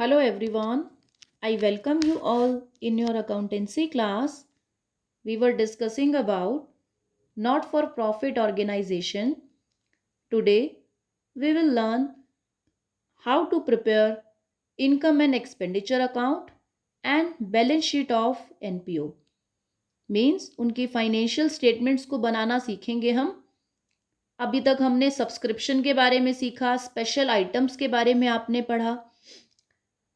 Hello everyone, I welcome you all in your accountancy class. We were discussing about not for profit organization. Today we will learn how to prepare income and expenditure account and balance sheet of NPO. Means उनकी financial statements को बनाना सीखेंगे हम। अभी तक हमने subscription के बारे में सीखा, स्पेशल आइटम्स के बारे में आपने पढ़ा।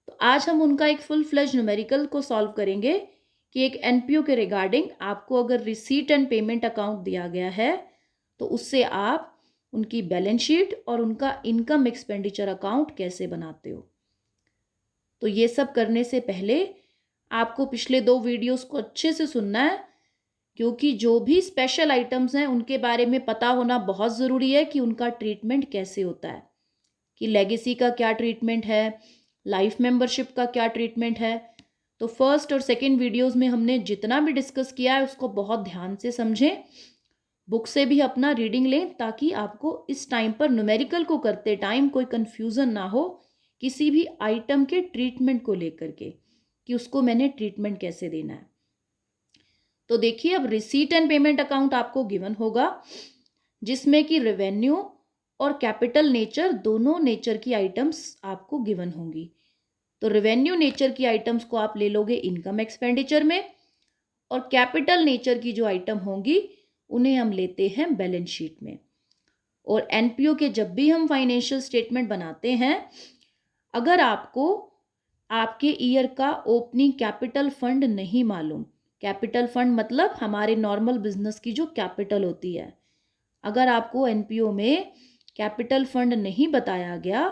तो आज हम उनका एक फुल फ्लेज न्यूमेरिकल को सॉल्व करेंगे कि एक एनपीओ के रिगार्डिंग आपको अगर रिसीट एंड पेमेंट अकाउंट दिया गया है तो उससे आप उनकी बैलेंस शीट और उनका इनकम एक्सपेंडिचर अकाउंट कैसे बनाते हो। तो ये सब करने से पहले आपको पिछले 2 वीडियोस को अच्छे से सुनना है, क्योंकि जो भी स्पेशल आइटम्स हैं उनके बारे में पता होना बहुत ज़रूरी है कि उनका ट्रीटमेंट कैसे होता है, कि लेगेसी का क्या ट्रीटमेंट है, लाइफ मेंबरशिप का क्या ट्रीटमेंट है। तो फर्स्ट और सेकंड वीडियोस में हमने जितना भी डिस्कस किया है उसको बहुत ध्यान से समझें, बुक से भी अपना रीडिंग लें, ताकि आपको इस टाइम पर न्यूमेरिकल को करते टाइम कोई कंफ्यूजन ना हो किसी भी आइटम के ट्रीटमेंट को लेकर के, कि उसको मैंने ट्रीटमेंट कैसे देना है। तो देखिए, अब रिसीट एंड पेमेंट अकाउंट आपको गिवन होगा, जिसमें कि रेवेन्यू और कैपिटल नेचर दोनों नेचर की आइटम्स आपको गिवन होंगी। तो रेवेन्यू नेचर की आइटम्स को आप ले लोगे इनकम एक्सपेंडिचर में, और कैपिटल नेचर की जो आइटम होंगी उन्हें हम लेते हैं बैलेंस शीट में। और एनपीओ के जब भी हम फाइनेंशियल स्टेटमेंट बनाते हैं, अगर आपको आपके ईयर का ओपनिंग कैपिटल फंड नहीं मालूम, कैपिटल फंड मतलब हमारे नॉर्मल बिजनेस की जो कैपिटल होती है, अगर आपको एनपीओ में कैपिटल फंड नहीं बताया गया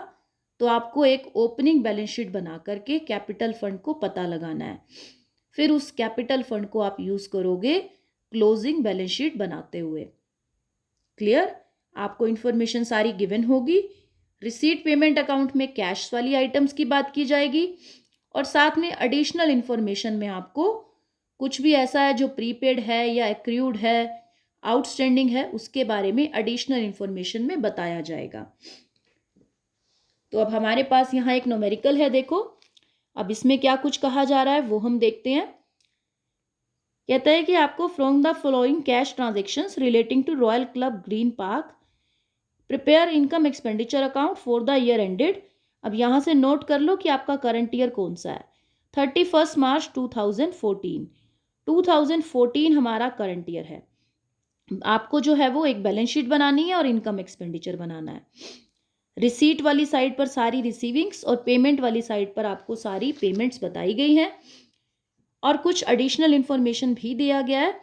तो आपको एक ओपनिंग बैलेंस शीट बना करके कैपिटल फंड को पता लगाना है। फिर उस कैपिटल फंड को आप यूज़ करोगे क्लोजिंग बैलेंस शीट बनाते हुए। क्लियर? आपको इन्फॉर्मेशन सारी गिवन होगी। रिसीट पेमेंट अकाउंट में कैश वाली आइटम्स की बात की जाएगी, और साथ में एडिशनल इन्फॉर्मेशन में आपको कुछ भी ऐसा है जो प्रीपेड है या एक्रूड है, आउटस्टैंडिंग है, उसके बारे में एडिशनल इन्फॉर्मेशन में बताया जाएगा। तो अब हमारे पास यहाँ एक न्यूमेरिकल है, देखो। अब इसमें क्या कुछ कहा जा रहा है वो हम देखते हैं। कहता है कि आपको from the following cash transactions relating to Royal Club Green Park prepare income expenditure account for the year ended. अब यहाँ से नोट कर लो कि आपका करंट ईयर कौन सा है। 31 मार्च 2014। 2014 हमारा करंट ईयर है। आपको जो है वो एक बैलेंस शीट बनानी है और इनकम एक्सपेंडिचर बनाना है। रिसीट वाली साइड पर सारी रिसीविंग्स और पेमेंट वाली साइड पर आपको सारी पेमेंट्स बताई गई हैं, और कुछ एडिशनल इन्फॉर्मेशन भी दिया गया है।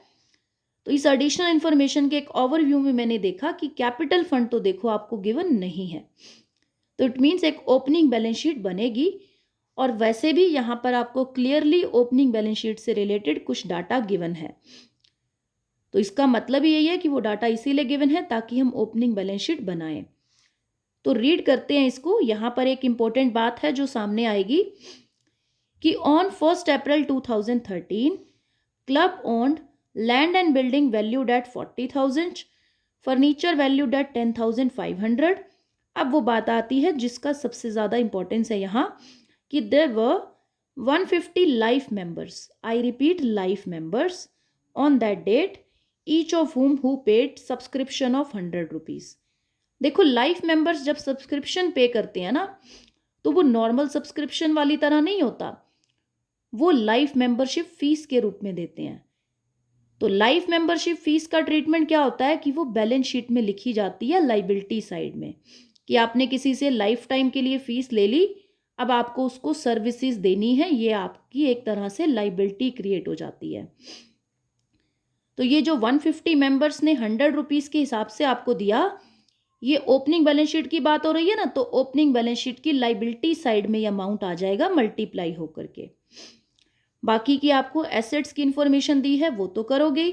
तो इस एडिशनल इन्फॉर्मेशन के एक ओवरव्यू में मैंने देखा कि कैपिटल फंड तो देखो आपको गिवन नहीं है, तो इट मीन्स एक ओपनिंग बैलेंस शीट बनेगी। और वैसे भी यहाँ पर आपको क्लियरली ओपनिंग बैलेंस शीट से रिलेटेड कुछ डाटा गिवन है, तो इसका मतलब यही है कि वो डाटा इसीलिए गिवन है ताकि हम ओपनिंग बैलेंस शीट बनाएं। तो रीड करते हैं इसको। यहाँ पर एक इंपॉर्टेंट बात है जो सामने आएगी कि on 1 April 2013 club owned land and building valued at 40,000, furniture valued at 10,500। अब वो बात आती है जिसका सबसे ज़्यादा इंपॉर्टेंस है यहाँ, कि there were 150 life members, I repeat life members, on that date, each of whom who paid subscription of 100 rupees. देखो, लाइफ मेंबर्स जब सब्सक्रिप्शन पे करते हैं ना, तो वो नॉर्मल सब्सक्रिप्शन वाली तरह नहीं होता, वो लाइफ मेंबरशिप फीस के रूप में देते हैं। तो लाइफ मेंबरशिप फीस का ट्रीटमेंट क्या होता है कि वो बैलेंस शीट में लिखी जाती है लाइबिलिटी साइड में, कि आपने किसी से लाइफ टाइम के लिए फीस ले ली, अब आपको उसको सर्विसेज देनी है, ये आपकी एक तरह से लाइबिलिटी क्रिएट हो जाती है। तो ये जो 150 मेंबर्स ने 100 रुपीज़ के हिसाब से आपको दिया, ये ओपनिंग बैलेंस शीट की बात हो रही है ना, तो ओपनिंग बैलेंस शीट की लाइबिलिटी साइड में ये अमाउंट आ जाएगा मल्टीप्लाई होकर के। बाकी की आपको एसेट्स की इंफॉर्मेशन दी है वो तो करोगे ही।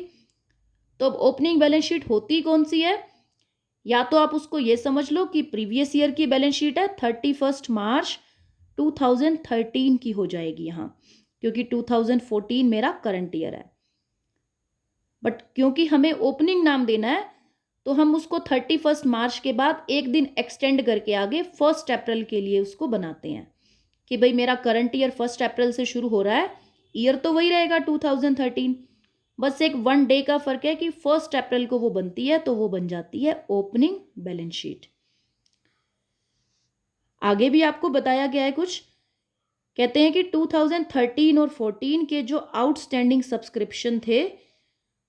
तो अब ओपनिंग बैलेंस शीट होती कौन सी है, या तो आप उसको ये समझ लो कि प्रीवियस ईयर की बैलेंस शीट है, 31 मार्च 2013 की हो जाएगी यहाँ, क्योंकि 2014 मेरा करंट ईयर है। बट क्योंकि हमें ओपनिंग नाम देना है, तो हम उसको 31 मार्च के बाद एक दिन एक्सटेंड करके आगे 1 अप्रैल के लिए उसको बनाते हैं। कि भाई मेरा करंट ईयर 1 अप्रैल से शुरू हो रहा है, ईयर तो वही रहेगा 2013, बस एक 1 डे का फर्क है कि 1 अप्रैल को वो बनती है, तो वो बन जाती है ओपनिंग बैलेंस शीट। आगे भी आपको बताया गया है कुछ, कहते हैं कि 2013 और 14 के जो आउटस्टैंडिंग सब्सक्रिप्शन थे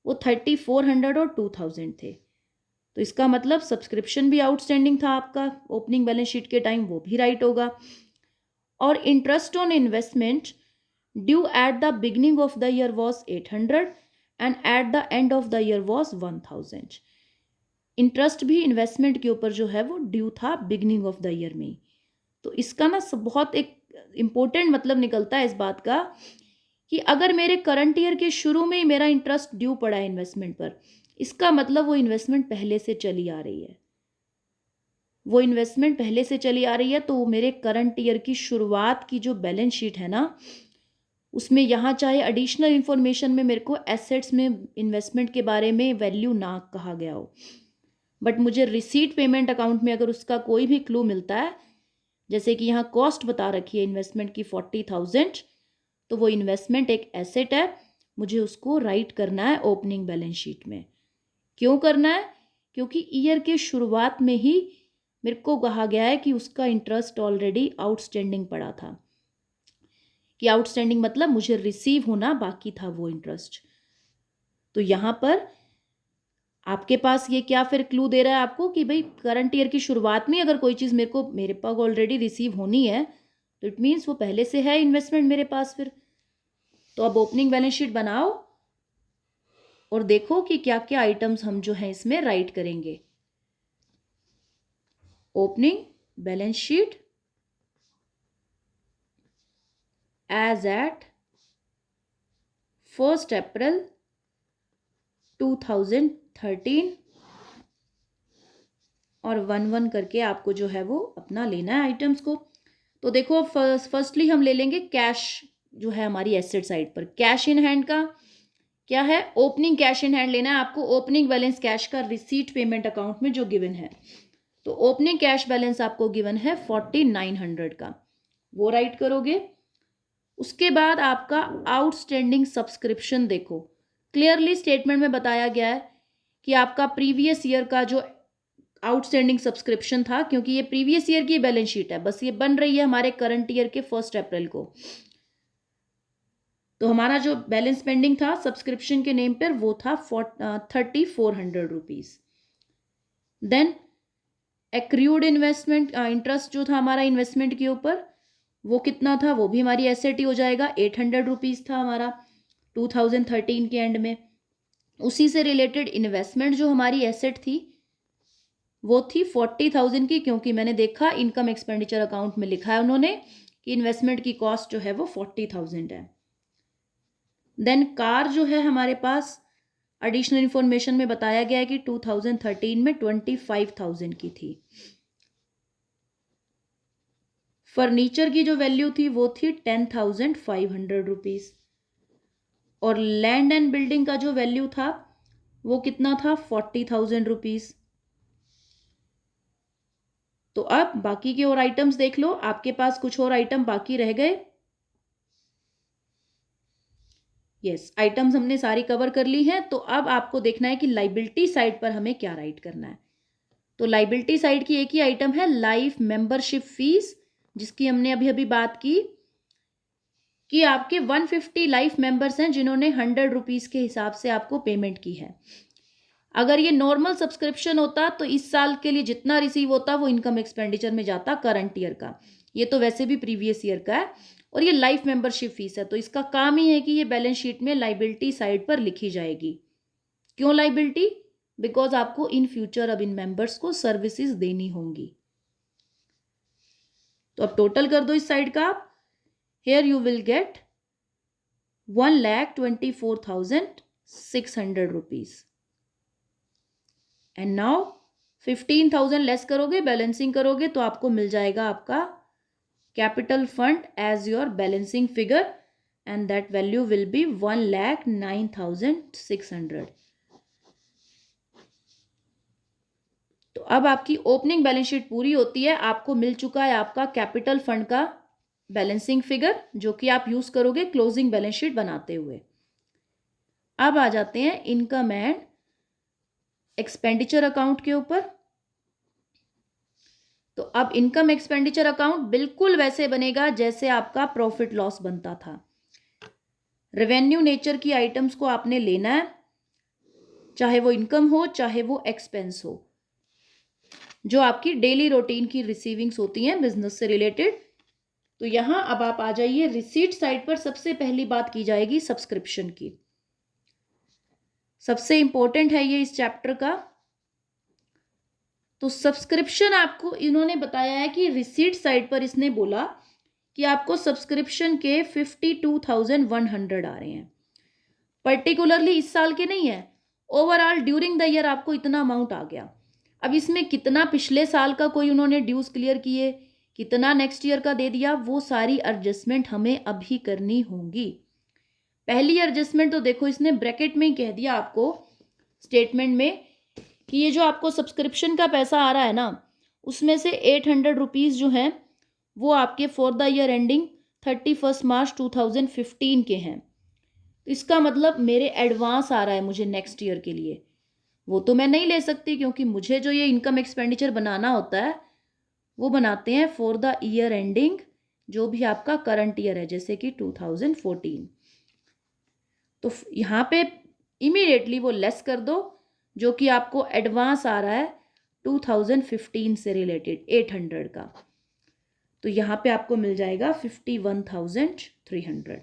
वो 3400 और 2000 थे। तो इसका मतलब सब्सक्रिप्शन भी आउटस्टैंडिंग था आपका ओपनिंग बैलेंस शीट के टाइम, वो भी राइट होगा। और interest on investment due at the beginning of the year was 800 and at the end of the year was 1000। Interest भी इन्वेस्टमेंट के ऊपर जो है वो ड्यू था बिगिनिंग ऑफ द ईयर में। तो इसका ना बहुत एक इम्पोर्टेंट मतलब निकलता है इस बात का कि अगर मेरे करंट ईयर के शुरू में ही मेरा इंटरेस्ट ड्यू पड़ा है इन्वेस्टमेंट पर, इसका मतलब वो इन्वेस्टमेंट पहले से चली आ रही है, वो इन्वेस्टमेंट पहले से चली आ रही है। तो मेरे करंट ईयर की शुरुआत की जो बैलेंस शीट है ना, उसमें यहाँ चाहे एडिशनल इन्फॉर्मेशन में मेरे को एसेट्स में इन्वेस्टमेंट के बारे में वैल्यू ना कहा गया हो, बट मुझे रिसीट पेमेंट अकाउंट में अगर उसका कोई भी क्लू मिलता है, जैसे कि यहाँ कॉस्ट बता रखी है इन्वेस्टमेंट की 40,000, तो वो इन्वेस्टमेंट एक एसेट है, मुझे उसको राइट करना है ओपनिंग बैलेंस शीट में। क्यों करना है? क्योंकि ईयर के शुरुआत में ही मेरे को कहा गया है कि उसका इंटरेस्ट ऑलरेडी आउटस्टैंडिंग पड़ा था, कि आउटस्टैंडिंग मतलब मुझे रिसीव होना बाकी था वो इंटरेस्ट। तो यहाँ पर आपके पास ये क्या फिर क्लू दे रहा है आपको कि भाई करंट ईयर की शुरुआत में अगर कोई चीज़ मेरे पास ऑलरेडी रिसीव होनी है, तो इट मीन्स वो पहले से है इन्वेस्टमेंट मेरे पास फिर। तो अब ओपनिंग बैलेंस शीट बनाओ और देखो कि क्या क्या आइटम्स हम जो है इसमें राइट करेंगे। Opening balance sheet as at 1 April 2013 और 1-1 करके आपको जो है वो अपना लेना है आइटम्स को। तो देखो फर्स्टली हम ले लेंगे कैश जो है हमारी एसेट साइड पर। कैश इन हैंड का क्या है? ओपनिंग कैश इन हैंड लेना है आपको, ओपनिंग बैलेंस कैश का रिसीट पेमेंट अकाउंट में जो गिवन है। तो ओपनिंग कैश बैलेंस आपको गिवन है 4900 का, वो राइट करोगे। उसके बाद आपका आउटस्टैंडिंग सब्सक्रिप्शन देखो, क्लियरली स्टेटमेंट में बताया गया है कि आपका प्रीवियस ईयर का जो आउटस्टैंडिंग सब्सक्रिप्शन था, क्योंकि ये प्रीवियस ईयर की बैलेंस शीट है, बस ये बन रही है हमारे करंट ईयर के 1 अप्रैल को। तो हमारा जो बैलेंस पेंडिंग था सब्सक्रिप्शन के नेम पर वो था 3400 rupees. Then accrued investment interest जो था हमारा इन्वेस्टमेंट के ऊपर, वो कितना था? वो भी हमारी एसेट ही हो जाएगा, 800 रुपीज था हमारा 2013 के एंड में। उसी से रिलेटेड इन्वेस्टमेंट जो हमारी एसेट थी वो थी 40,000 की, क्योंकि मैंने देखा इनकम एक्सपेंडिचर अकाउंट में लिखा है उन्होंने कि इन्वेस्टमेंट की कॉस्ट जो है वो 40,000 है। देन कार जो है हमारे पास एडिशनल इंफॉर्मेशन में बताया गया है कि 2013 में 25,000 की थी। फर्नीचर की जो वैल्यू थी वो थी 10,500 रुपीज। और लैंड एंड बिल्डिंग का जो वैल्यू था वो कितना था? 40,000 रुपीज। तो अब बाकी के और आइटम्स देख लो, आपके पास कुछ और आइटम बाकी रह गए। यस, आइटम्स हमने सारी कवर कर ली हैं। तो अब आपको देखना है कि लाइबिलिटी साइड पर हमें क्या राइट करना है। तो लाइबिलिटी साइड की एक ही आइटम है लाइफ मेंबरशिप फीस, जिसकी हमने अभी अभी बात की कि आपके 150 लाइफ मेंबर्स हैं जिन्होंने 100 रुपीज के हिसाब से आपको पेमेंट की है। अगर ये नॉर्मल सब्सक्रिप्शन होता तो इस साल के लिए जितना रिसीव होता वो इनकम एक्सपेंडिचर में जाता करंट ईयर का, ये तो वैसे भी प्रीवियस ईयर का है। और ये लाइफ मेंबरशिप फीस है, तो इसका काम ही है कि ये बैलेंस शीट में लाइबिलिटी साइड पर लिखी जाएगी। क्यों लाइबिलिटी? बिकॉज आपको इन फ्यूचर अब इन मेंबर्स को सर्विसेज देनी होंगी। तो अब टोटल कर दो इस साइड का आप। Here you will get 1,24,600 rupees. And now 15,000 less करोगे, बैलेंसिंग करोगे, तो आपको मिल जाएगा आपका capital fund as your balancing figure, and that value will be 1,09,600। तो अब आपकी ओपनिंग बैलेंस शीट पूरी होती है, आपको मिल चुका है आपका कैपिटल फंड का बैलेंसिंग फिगर जो कि आप यूज करोगे क्लोजिंग बैलेंस शीट बनाते हुए। अब आ जाते हैं इनकम एंड एक्सपेंडिचर अकाउंट के ऊपर। तो अब इनकम एक्सपेंडिचर अकाउंट बिल्कुल वैसे बनेगा जैसे आपका प्रॉफिट लॉस बनता था। रेवेन्यू नेचर की आइटम्स को आपने लेना है, चाहे वो इनकम हो चाहे वो एक्सपेंस हो, जो आपकी डेली रूटीन की रिसीविंग्स होती हैं बिजनेस से रिलेटेड। तो यहां अब आप आ जाइए रिसीट साइड पर। सबसे पहली बात की जाएगी सब्सक्रिप्शन की। सबसे इंपॉर्टेंट है ये इस चैप्टर का। तो सब्सक्रिप्शन आपको इन्होंने बताया है कि रिसीट साइड पर इसने बोला कि आपको सब्सक्रिप्शन के 52,100 आ रहे हैं। पर्टिकुलरली इस साल के नहीं है, ओवरऑल ड्यूरिंग द ईयर आपको इतना अमाउंट आ गया। अब इसमें कितना पिछले साल का कोई उन्होंने ड्यूज क्लियर किए, कितना नेक्स्ट ईयर का दे दिया, वो सारी एडजस्टमेंट हमें अभी करनी होंगी। पहली एडजस्टमेंट तो देखो इसने ब्रैकेट में ही कह दिया आपको स्टेटमेंट में कि ये जो आपको सब्सक्रिप्शन का पैसा आ रहा है ना, उसमें से 800 रुपीज़ जो हैं वो आपके फॉर द ईयर एंडिंग 31 मार्च 2015 के हैं। तो इसका मतलब मेरे एडवांस आ रहा है मुझे नेक्स्ट ईयर के लिए, वो तो मैं नहीं ले सकती क्योंकि मुझे जो ये इनकम एक्सपेंडिचर बनाना होता है वो बनाते हैं फॉर द ईयर एंडिंग जो भी आपका करंट ईयर है, जैसे कि 2014। तो यहाँ पे इमीडिएटली वो लेस कर दो जो कि आपको एडवांस आ रहा है 2015 से रिलेटेड 800 का। तो यहाँ पे आपको मिल जाएगा 51,300।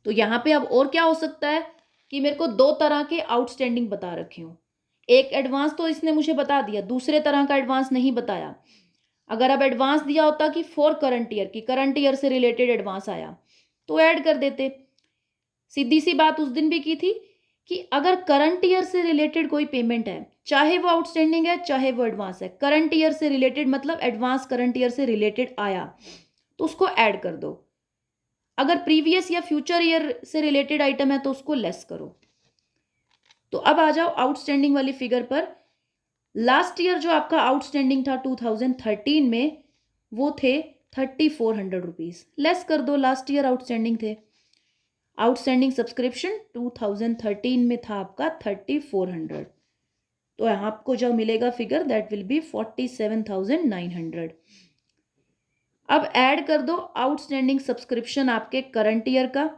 तो यहाँ पे अब और क्या हो सकता है कि मेरे को दो तरह के आउटस्टैंडिंग बता रखे हो। एक एडवांस तो इसने मुझे बता दिया, दूसरे तरह का एडवांस नहीं बताया। अगर अब एडवांस दिया होता कि फॉर करंट ईयर की, करंट ईयर से रिलेटेड एडवांस आया तो ऐड कर देते। सीधी सी बात उस दिन भी की थी कि अगर करंट ईयर से रिलेटेड कोई पेमेंट है, चाहे वो आउटस्टैंडिंग है चाहे वो एडवांस है, करंट ईयर से रिलेटेड मतलब एडवांस करंट ईयर से रिलेटेड आया तो उसको ऐड कर दो। अगर प्रीवियस या फ्यूचर ईयर से रिलेटेड आइटम है तो उसको लेस करो। तो अब आ जाओ आउटस्टैंडिंग वाली फिगर पर। लास्ट ईयर जो आपका आउटस्टैंडिंग था 2013 में वो थे 3400 रुपीज। लेस कर दो, लास्ट ईयर आउटस्टैंडिंग थे। आउटस्टैंडिंग सब्सक्रिप्शन 2013 में था आपका 3400। तो यहाँ आपको जो मिलेगा फिगर दैट विल बी 47,900। अब ऐड कर दो आउटस्टैंडिंग सब्सक्रिप्शन आपके करंट ईयर का।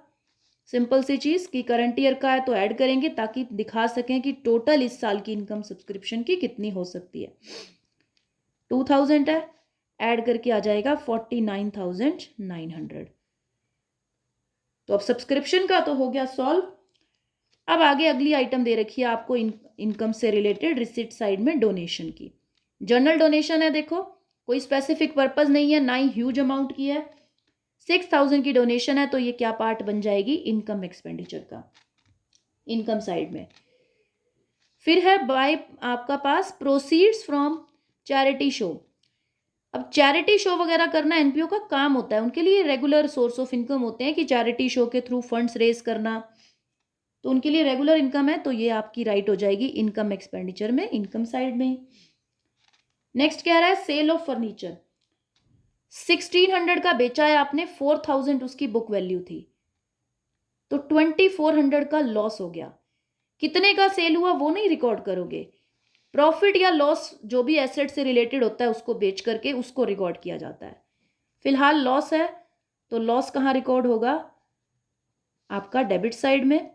सिंपल सी चीज कि करंट ईयर का है तो ऐड करेंगे ताकि दिखा सकें कि टोटल इस साल की इनकम सब्सक्रिप्शन की कितनी हो सकती है। 2000 है, ऐड करके आ जाएगा 49,900। तो अब सब्सक्रिप्शन का तो हो गया सॉल्व। अब आगे अगली आइटम दे रखी है आपको इनकम से रिलेटेड रिसिट साइड में डोनेशन की। जनरल डोनेशन है, देखो कोई स्पेसिफिक पर्पज नहीं है, ना ही ह्यूज अमाउंट की है। 6,000 की डोनेशन है तो ये क्या पार्ट बन जाएगी इनकम एक्सपेंडिचर का, इनकम साइड में। फिर है बाय आपका पास प्रोसीड्स फ्रॉम चैरिटी शो। अब चैरिटी शो वगैरह करना एनपीओ का काम होता है, उनके लिए रेगुलर सोर्स ऑफ इनकम होते हैं कि चैरिटी शो के थ्रू फंड्स रेज करना, तो उनके लिए रेगुलर इनकम है। तो ये आपकी राइट हो जाएगी इनकम एक्सपेंडिचर में, इनकम साइड में। नेक्स्ट क्या रहा है, सेल ऑफ फर्नीचर। 1600 का बेचा है आपने, 4000 उसकी बुक वैल्यू थी, तो 2400 का लॉस हो गया। कितने का सेल हुआ वो नहीं रिकॉर्ड करोगे, प्रॉफिट या लॉस जो भी एसेट से रिलेटेड होता है उसको बेच करके उसको रिकॉर्ड किया जाता है। फिलहाल लॉस है तो लॉस कहाँ रिकॉर्ड होगा, आपका डेबिट साइड में।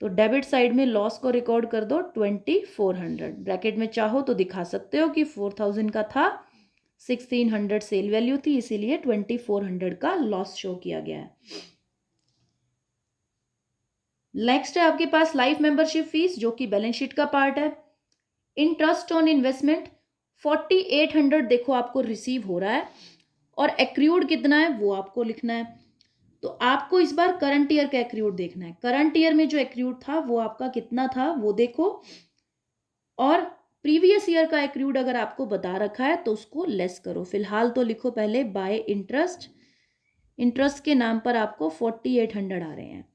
तो डेबिट साइड में लॉस को रिकॉर्ड कर दो 2400। ब्रैकेट में चाहो तो दिखा सकते हो कि 4000 का था, 1600 सेल वैल्यू थी, इसीलिए 2400 का लॉस शो किया गया है। नेक्स्ट है आपके पास लाइफ मेंबरशिप फीस जो कि बैलेंस शीट का पार्ट है। इंटरेस्ट ऑन इन्वेस्टमेंट 4800 देखो आपको रिसीव हो रहा है और एक्रूड कितना है वो आपको लिखना है। तो आपको इस बार करंट ईयर का एक्रूड देखना है। करंट ईयर में जो एक्रूड था वो आपका कितना था वो देखो, और प्रीवियस ईयर का एक्रूड अगर आपको बता रखा है तो उसको लेस करो। फिलहाल तो लिखो पहले बाय इंटरेस्ट, इंटरेस्ट के नाम पर आपको 4800 आ रहे हैं,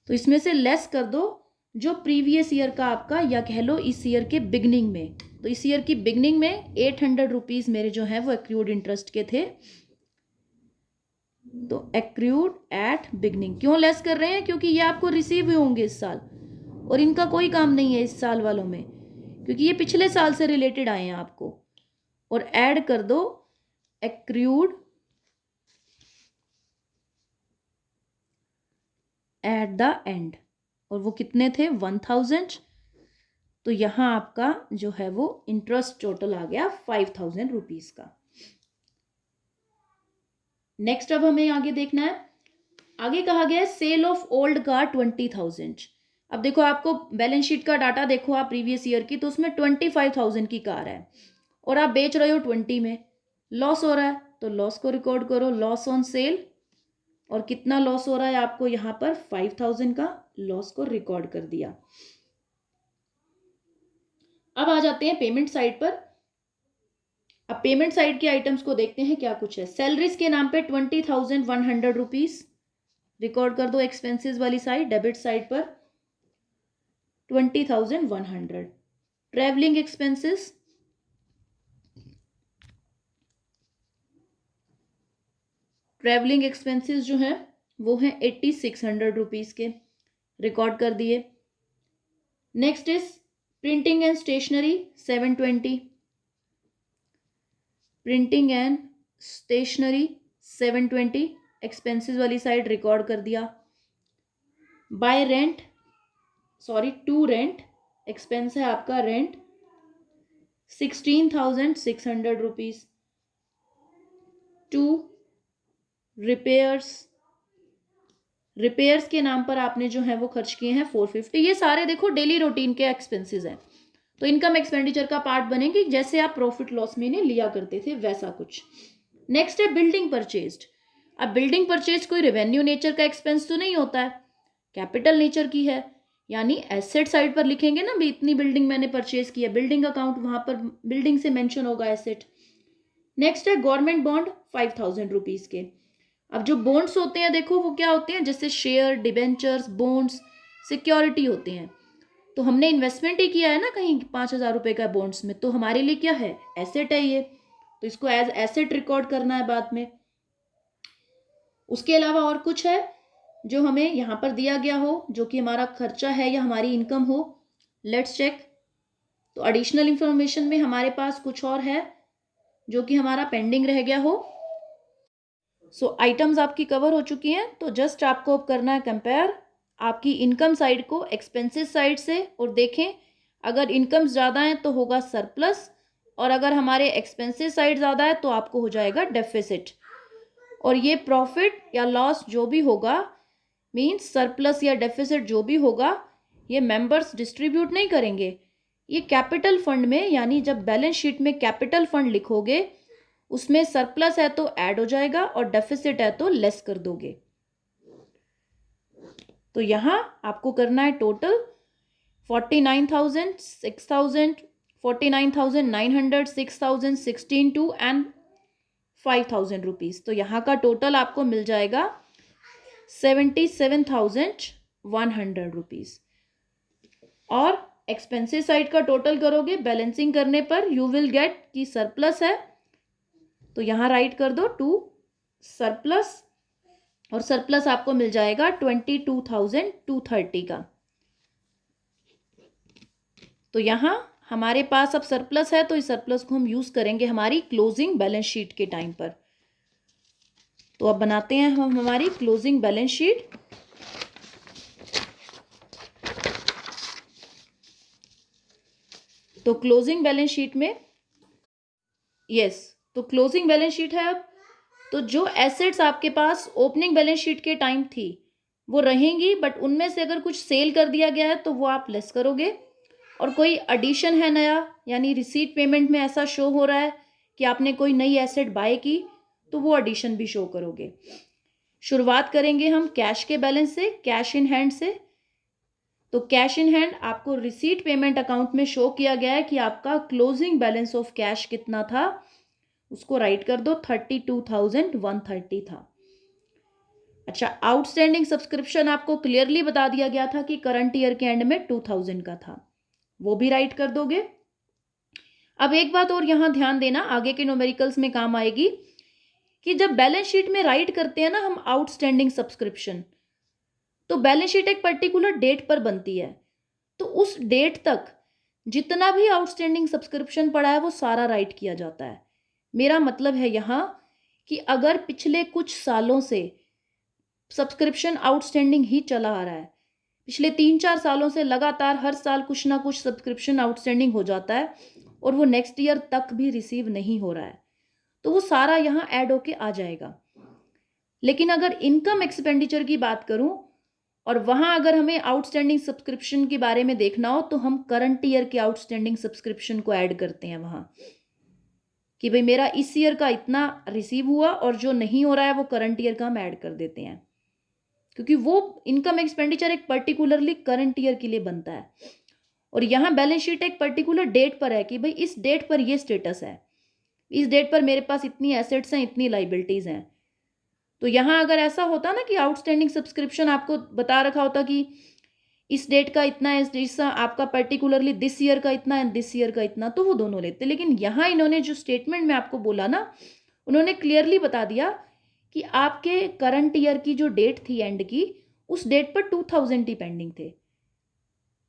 तो इसमें से लेस कर दो जो प्रीवियस ईयर का आपका, या कह लो इस ईयर के बिगनिंग में तो इस ईयर की बिगनिंग में 800 रुपीज़ मेरे जो हैं वो एक्रूड इंटरेस्ट के थे। तो एक्रूड एट बिगनिंग क्यों लेस कर रहे हैं? क्योंकि ये आपको रिसीव हुए होंगे इस साल और इनका कोई काम नहीं है इस साल वालों में, क्योंकि ये पिछले साल से रिलेटेड आए हैं आपको। और ऐड कर दो एक्रूड एट द एंड, और वो कितने थे? 1000। तो यहाँ आपका जो है वो इंटरेस्ट टोटल आ गया 5000 रुपीज़ का। नेक्स्ट अब हमें आगे देखना है, आगे कहा गया है सेल ऑफ ओल्ड कार 20,000। अब देखो आपको बैलेंस शीट का डाटा देखो आप प्रीवियस ईयर की, तो उसमें 25,000 की कार है और आप बेच रहे हो 20 में, लॉस हो रहा है तो लॉस को रिकॉर्ड करो, लॉस ऑन सेल। और कितना लॉस हो रहा है आपको यहाँ पर? 5,000 का लॉस को रिकॉर्ड कर दिया। अब आ जाते हैं पेमेंट साइड पर। अब पेमेंट साइड के आइटम्स को देखते हैं क्या कुछ है। सैलरीज के नाम पे 20,100 रुपीज रिकॉर्ड कर दो एक्सपेंसेस वाली साइड, डेबिट साइड पर 20,100। ट्रैवलिंग एक्सपेंसेस, ट्रैवलिंग एक्सपेंसेस जो हैं वो हैं 8,600 रुपीज़ के, रिकॉर्ड कर दिए। Next is printing and stationery 720, printing and stationery 720 expenses वाली साइड रिकॉर्ड कर दिया। By rent, sorry to rent, expense है आपका rent 16,600 rupees. To repairs, repairs के नाम पर आपने जो है वो खर्च किए हैं 450। ये सारे देखो डेली रूटीन के एक्सपेंसेस हैं, तो इनकम एक्सपेंडिचर का पार्ट बनेंगे जैसे आप प्रॉफिट लॉस में इन्हें लिया करते थे वैसा कुछ। नेक्स्ट है बिल्डिंग परचेज्ड। अब बिल्डिंग परचेज कोई रेवेन्यू नेचर का एक्सपेंस तो नहीं होता है, कैपिटल नेचर की है, यानी एसेट साइड पर लिखेंगे ना भी इतनी बिल्डिंग मैंने परचेज की है, बिल्डिंग अकाउंट वहां पर बिल्डिंग से मेंशन होगा एसेट। नेक्स्ट है गवर्नमेंट बॉन्ड 5,000 रुपीज के। अब जो बॉन्ड्स होते हैं देखो वो क्या होते हैं, जैसे शेयर, डिबेंचर्स, बॉन्ड्स सिक्योरिटी होते हैं। तो हमने इन्वेस्टमेंट ही किया है ना कहीं 5,000 रुपए का बॉन्ड्स में, तो हमारे लिए क्या है? एसेट है ये, तो इसको एज एसेट रिकॉर्ड करना है बाद में। उसके अलावा और कुछ है जो हमें यहाँ पर दिया गया हो जो कि हमारा खर्चा है या हमारी इनकम हो? Let's check. तो एडिशनल इंफॉर्मेशन में हमारे पास कुछ और है जो कि हमारा पेंडिंग रह गया हो। सो आइटम्स आपकी कवर हो चुकी हैं, तो जस्ट आपको अब करना है कंपेयर आपकी इनकम साइड को एक्सपेंसेस साइड से, और देखें अगर इनकम ज़्यादा है तो होगा सरप्लस, और अगर हमारे एक्सपेंसेस साइड ज़्यादा है तो आपको हो जाएगा डेफिसिट। और ये प्रॉफिट या लॉस जो भी होगा, मीन्स सरप्लस या डेफिसिट जो भी होगा, ये मेंबर्स डिस्ट्रीब्यूट नहीं करेंगे, ये कैपिटल फंड में, यानी जब बैलेंस शीट में कैपिटल फंड लिखोगे उसमें सरप्लस है तो ऐड हो जाएगा और डेफिसिट है तो लेस कर दोगे। तो यहां आपको करना है टोटल 49,000, 6,000, 49,900, 6,000, 16,2 एंड 5,000 रुपीज। तो यहाँ का टोटल आपको मिल जाएगा 77,100 रुपीज। और एक्सपेंसेस साइड का टोटल करोगे बैलेंसिंग करने पर, यू विल गेट कि सरप्लस है, तो यहाँ राइट कर दो टू सरप्लस, और सरप्लस आपको मिल जाएगा 22,230 का। तो यहाँ हमारे पास अब सरप्लस है, तो इस सरप्लस को हम यूज करेंगे हमारी क्लोजिंग बैलेंस शीट के टाइम पर। तो अब बनाते हैं हम हमारी क्लोजिंग बैलेंस शीट। तो क्लोजिंग बैलेंस शीट में तो क्लोजिंग बैलेंस शीट है अब। तो जो एसेट्स आपके पास ओपनिंग बैलेंस शीट के टाइम थी वो रहेंगी, बट उनमें से अगर कुछ सेल कर दिया गया है तो वो आप लेस करोगे, और कोई एडिशन है नया, यानी रिसीट पेमेंट में ऐसा शो हो रहा है कि आपने कोई नई एसेट बाय की, तो वो एडिशन भी शो करोगे। शुरुआत करेंगे हम कैश के बैलेंस से, कैश इन हैंड से। तो कैश इन हैंड आपको रिसीट पेमेंट अकाउंट में शो किया गया है कि आपका क्लोजिंग बैलेंस ऑफ कैश कितना था, उसको राइट कर दो 32,130 था। अच्छा, आउटस्टैंडिंग सब्सक्रिप्शन आपको क्लियरली बता दिया गया था कि करंट ईयर के एंड में 2,000 का था, वो भी राइट कर दोगे। अब एक बात और यहाँ ध्यान देना, आगे के न्यूमेरिकल्स में काम आएगी, कि जब बैलेंस शीट में राइट करते हैं ना हम आउटस्टैंडिंग सब्सक्रिप्शन, तो बैलेंस शीट एक पर्टिकुलर डेट पर बनती है, तो उस डेट तक जितना भी आउटस्टैंडिंग सब्सक्रिप्शन पड़ा है वो सारा राइट किया जाता है। मेरा मतलब है यहाँ कि अगर पिछले कुछ सालों से सब्सक्रिप्शन आउटस्टैंडिंग ही चला आ रहा है, पिछले 3-4 सालों से लगातार हर साल कुछ ना कुछ सब्सक्रिप्शन आउटस्टैंडिंग हो जाता है और वो नेक्स्ट ईयर तक भी रिसीव नहीं हो रहा है, तो वो सारा यहाँ ऐड होके आ जाएगा। लेकिन अगर इनकम एक्सपेंडिचर की बात करूं और वहां अगर हमें आउटस्टैंडिंग सब्सक्रिप्शन के बारे में देखना हो, तो हम करंट ईयर के आउटस्टैंडिंग सब्सक्रिप्शन को ऐड करते हैं वहां, कि भाई मेरा इस ईयर का इतना रिसीव हुआ और जो नहीं हो रहा है वो करंट ईयर का हम ऐड कर देते हैं, क्योंकि वो इनकम एक्सपेंडिचर एक पर्टिकुलरली करंट ईयर के लिए बनता है। और यहाँ बैलेंस शीट एक पर्टिकुलर डेट पर है कि भाई इस डेट पर ये स्टेटस है, इस डेट पर मेरे पास इतनी एसेट्स हैं, इतनी लाइबिलिटीज हैं। तो यहाँ अगर ऐसा होता ना कि आउटस्टैंडिंग सब्सक्रिप्शन आपको बता रखा होता कि इस डेट का इतना है, इस आपका पर्टिकुलरली दिस ईयर का इतना है, दिस ईयर का इतना, तो वो दोनों लेते। लेकिन यहाँ इन्होंने जो स्टेटमेंट में आपको बोला ना, उन्होंने क्लियरली बता दिया कि आपके करंट ईयर की जो डेट थी एंड की, उस डेट पर 2000 ही पेंडिंग थे।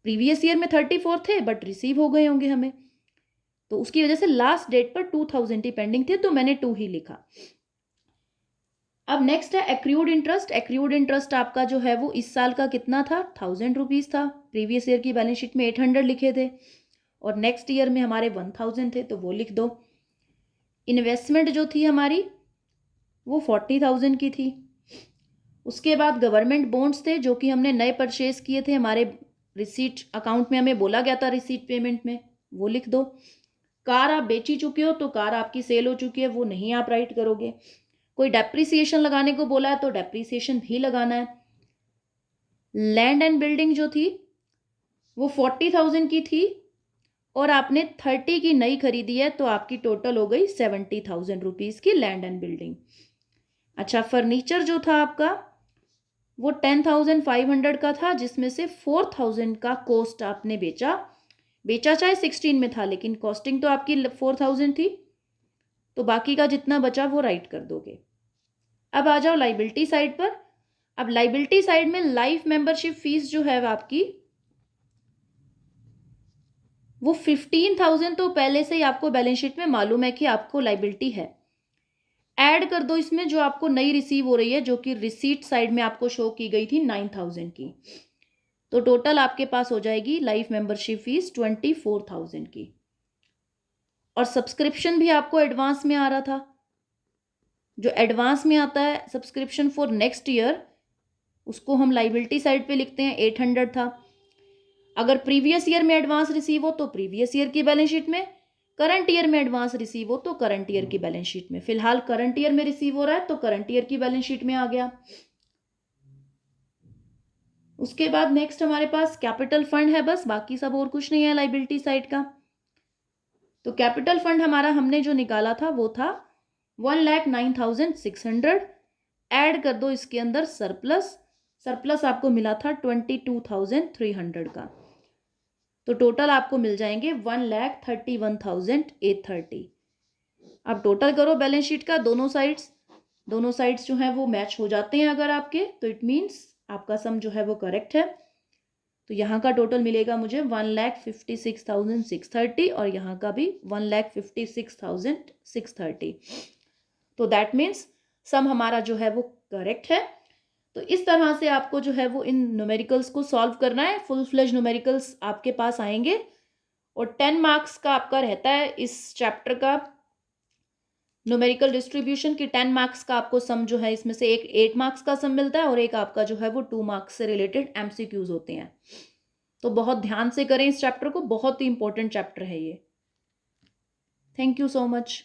प्रीवियस ईयर में 34 थे बट रिसीव हो गए होंगे हमें, तो उसकी वजह से लास्ट डेट पर 2000 ही पेंडिंग थे, तो मैंने 2 ही लिखा। अब नेक्स्ट है एक्रूड इंटरेस्ट। एक्रूड इंटरेस्ट आपका जो है वो इस साल का कितना था, 1000 रुपीज़ था। प्रीवियस ईयर की बैलेंस शीट में 800 लिखे थे और नेक्स्ट ईयर में हमारे 1000 थे, तो वो लिख दो। इन्वेस्टमेंट जो थी हमारी वो 40,000 की थी। उसके बाद गवर्नमेंट बॉन्ड्स थे जो कि हमने नए परचेज किए थे, हमारे रिसीट अकाउंट में हमें बोला गया था रिसीट पेमेंट में, वो लिख दो। कार आप बेच ही चुके हो तो कार आपकी सेल हो चुकी है, वो नहीं आप राइट करोगे। कोई डेप्रिसिएशन लगाने को बोला है तो डेप्रिसिएशन भी लगाना है। लैंड एंड बिल्डिंग जो थी वो 40,000 की थी और आपने 30 की नई खरीदी है, तो आपकी टोटल हो गई 70,000 रुपीज़ की लैंड एंड बिल्डिंग। अच्छा, फर्नीचर जो था आपका वो 10,500 का था, जिसमें से 4,000 का कॉस्ट आपने बेचा चाहे 16 में था, लेकिन कॉस्टिंग तो आपकी 4,000 थी, तो बाकी का जितना बचा वो राइट कर दोगे। अब आ जाओ लाइबिलिटी साइड पर। अब लाइबिलिटी साइड में लाइफ मेंबरशिप फीस जो है आपकी वो 15,000 तो पहले से ही आपको बैलेंस शीट में मालूम है कि आपको लाइबिलिटी है। ऐड कर दो इसमें जो आपको नई रिसीव हो रही है, जो कि रिसीट साइड में आपको शो की गई थी 9,000 की, तो टोटल आपके पास हो जाएगी लाइफ मेंबरशिप फीस 24,000 की। और सब्सक्रिप्शन भी आपको एडवांस में आ रहा था, जो एडवांस में आता है सब्सक्रिप्शन फॉर नेक्स्ट ईयर, उसको हम लाइबिलिटी साइड पे लिखते हैं 800 था। अगर प्रीवियस ईयर में एडवांस रिसीव हो तो प्रीवियस ईयर की बैलेंस शीट में, करंट ईयर में एडवांस रिसीव हो तो करंट ईयर की बैलेंस शीट में। फिलहाल करंट ईयर में रिसीव हो रहा है तो करंट ईयर की बैलेंस शीट में आ गया। उसके बाद नेक्स्ट हमारे पास कैपिटल फंड है, बस बाकी सब और कुछ नहीं है लाइबिलिटी साइड का। तो कैपिटल फंड हमारा हमने जो निकाला था वो था 1,09,600। ऐड कर दो इसके अंदर सरप्लस आपको मिला था 22,300 का, तो टोटल आपको मिल जाएंगे 1,31,830। अब टोटल करो बैलेंस शीट का, दोनों साइड्स जो है वो मैच हो जाते हैं अगर आपके, तो इट मीन्स आपका सम जो है वो करेक्ट है। तो यहाँ का टोटल मिलेगा मुझे 1,56,630 और यहाँ का भी 1,56,630। तो दैट मीन्स सम हमारा जो है वो करेक्ट है। तो इस तरह से आपको जो है वो इन न्यूमेरिकल्स को सॉल्व करना है। फुल फ्लेज न्यूमेरिकल्स आपके पास आएंगे और 10 मार्क्स का आपका रहता है इस चैप्टर का न्यूमेरिकल डिस्ट्रीब्यूशन की। 10 मार्क्स का आपको सम जो है इसमें से एक 8 मार्क्स का सम मिलता है और एक आपका जो है वो 2 मार्क्स से रिलेटेड MCQs होते हैं। तो बहुत ध्यान से करें इस चैप्टर को, बहुत ही इंपॉर्टेंट चैप्टर है ये। Thank you so much.